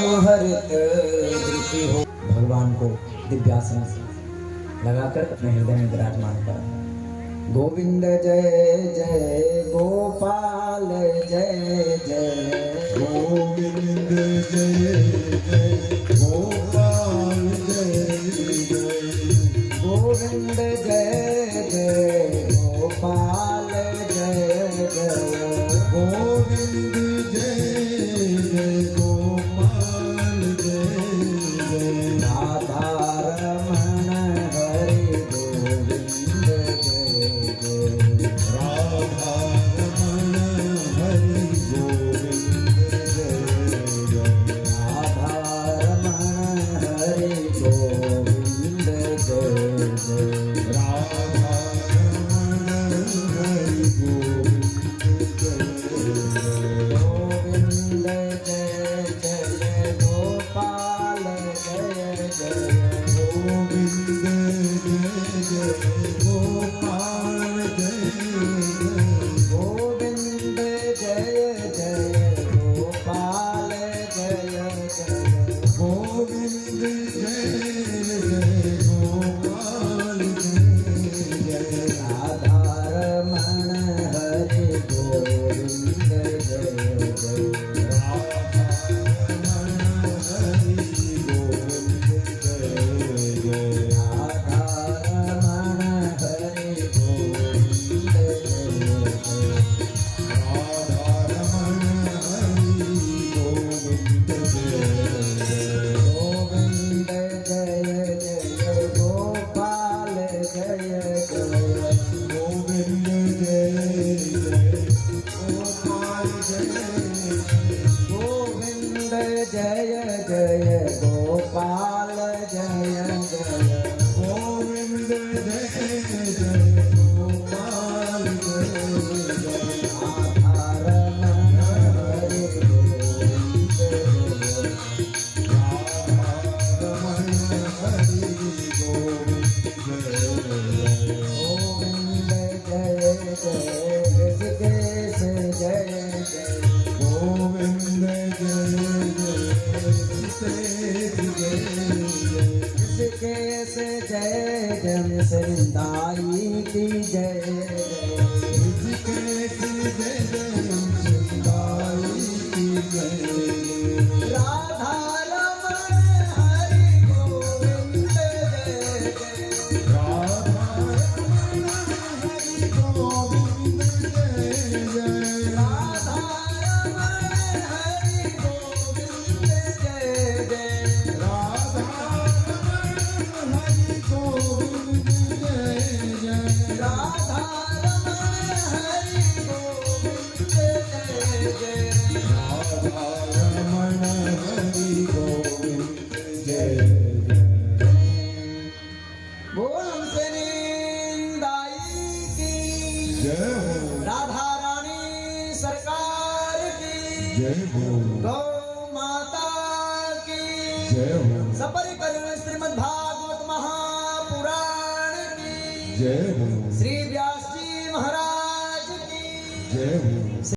हरित दृष्टि हो। भगवान को दिव्यासन लगाकर अपने हृदय में विराजमान करा। गोविंद जय जय गोपाल जय जय गोविंद जय जय गोपाल जय जय गोविंद जय जय गोपाल जय जय गोविंद जय जय गोपाल जय जय राधा रमण हरि गोविंद जय जय राधा रमण हरि गोविंद जय जय राधा रमण हरि गोविंद जय जय राधा रमण हरि गोविंद जय जय गोविंद जय जय गोपाल जय जय गोविंद जय जय गोपाल जय जय गोविंद जय जय गोपाल जय जय गोविंद जय जय गोपाल जय जय राधा रमण हरि गोविंद जय जय राधा रमण हरि गोविंद जय जय राधा रमण हरि गोविंद जय जय राधा रमण हरि गोविंद जय जय गोविंद जय जय गोपाल जय जय गोविंद जय जय गोपाल जय गोविंद जय जय गोपाल जय जय गोविंद जय जय गोपाल जय जय राधा रमण हरि गोविंद जय राधा रमण हरि गोविंद जय जय गोविंद जय जय ऋषिकेश जय जय गोविंद जय जय ऋषिकेश जय जय ऋषिकेश जय जय सरिंदाई की जय जय ऋषिकेश जय जय सुंदरी की जय राधा रमण हरि गोविंद जय जय राधा रमण हरि गोविंद जय जय राधा रमण हरि गोविंद जय जय राधा रमण हरि गोविंद जय जय राधा रमण हरि गोविंद जय जय राधा रमण हरि गोविंद जय जय बोल सरिंदाई की जय हो राधा रानी सरकार की जय हो गौ माता की जय हो सपरिकर श्रीमद् भागवत महापुराण की जय हो श्री व्यास जी महाराज की जय हो